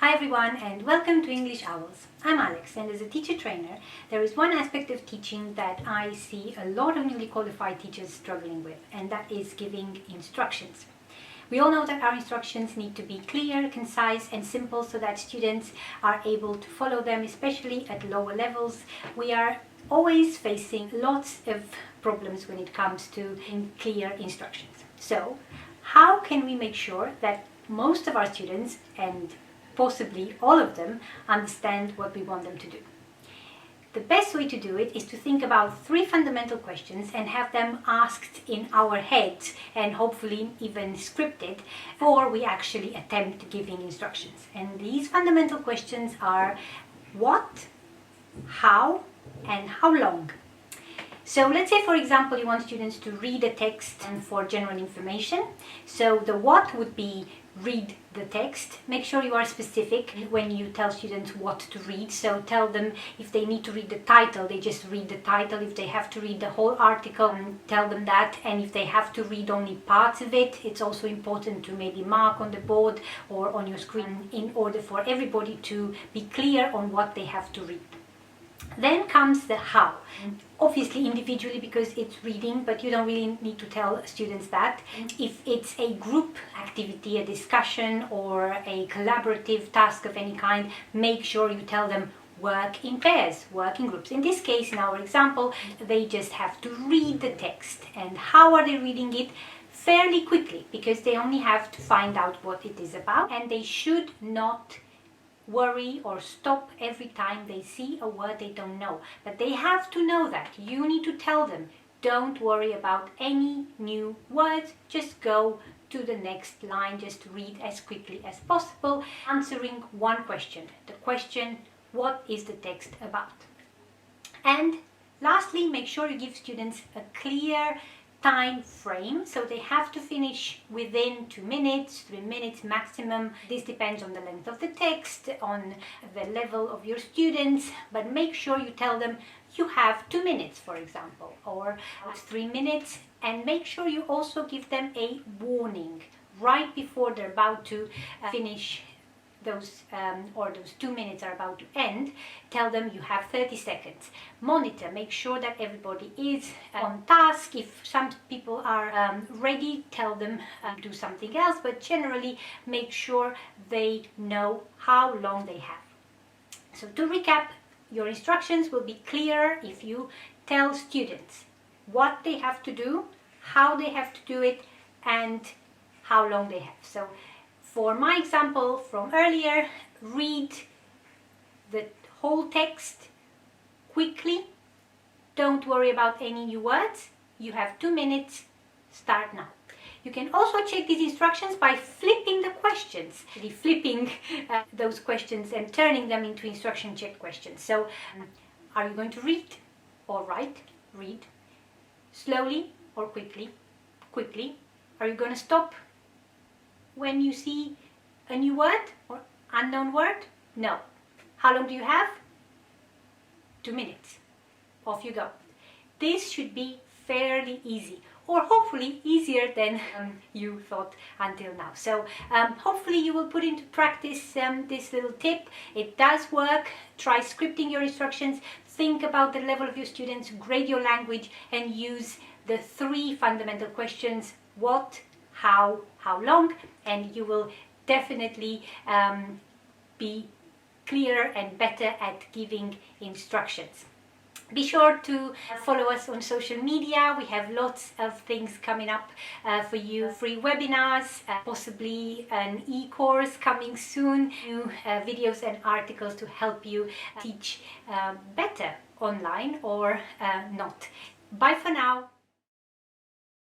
Hi everyone and welcome to English Owls. I'm Alex, and as a teacher trainer there is one aspect of teaching that I see a lot of newly qualified teachers struggling with, and that is giving instructions. We all know that our instructions need to be clear, concise and simple so that students are able to follow them, especially at lower levels. We are always facing lots of problems when it comes to clear instructions. So how can we make sure that most of our students, and possibly all of them, understand what we want them to do? The best way to do it is to think about 3 fundamental questions and have them asked in our heads and hopefully even scripted before we actually attempt giving instructions. And these fundamental questions are what, how, and how long. So let's say, for example, you want students to read a text and for general information. So the what would be read the text. Make sure you are specific when you tell students what to read. So tell them if they need to read the title, they just read the title. If they have to read the whole article, tell them that. And if they have to read only parts of it, it's also important to maybe mark on the board or on your screen in order for everybody to be clear on what they have to read. Then comes the how. Obviously individually, because it's reading, but you don't really need to tell students that. If it's a group activity, a discussion or a collaborative task of any kind, make sure you tell them work in pairs, work in groups. In this case, in our example, they just have to read the text. And how are they reading it? Fairly quickly, because they only have to find out what it is about, and they should not worry or stop every time they see a word they don't know. But they have to know that. You need to tell them, don't worry about any new words, just go to the next line, just read as quickly as possible, answering one question. The question, what is the text about? And lastly, make sure you give students a clear time frame, so they have to finish within 2 minutes, 3 minutes maximum. This depends on the length of the text, on the level of your students, but make sure you tell them you have 2 minutes, for example, or 3 minutes, and make sure you also give them a warning right before they're about to finish those 2 minutes are about to end. Tell them you have 30 seconds. Monitor, make sure that everybody is on task. If some people are ready, tell them do something else, but generally make sure they know how long they have. So to recap, your instructions will be clearer if you tell students what they have to do, how they have to do it, and how long they have. So for my example from earlier, read the whole text quickly. Don't worry about any new words. You have 2 minutes. Start now. You can also check these instructions by flipping the questions. Flipping those questions and turning them into instruction check questions. So, are you going to read or write? Read. Slowly or quickly? Quickly. Are you going to stop when you see a new word or unknown word? No. How long do you have? 2 minutes. Off you go. This should be fairly easy, or hopefully easier than you thought until now. So hopefully you will put into practice this little tip. It does work. Try scripting your instructions. Think about the level of your students, grade your language, and use the 3 fundamental questions: what, how long, and you will definitely be clearer and better at giving instructions. Be sure to follow us on social media. We have lots of things coming up for you. Free webinars, possibly an e-course coming soon, new videos and articles to help you teach better online or not. Bye for now.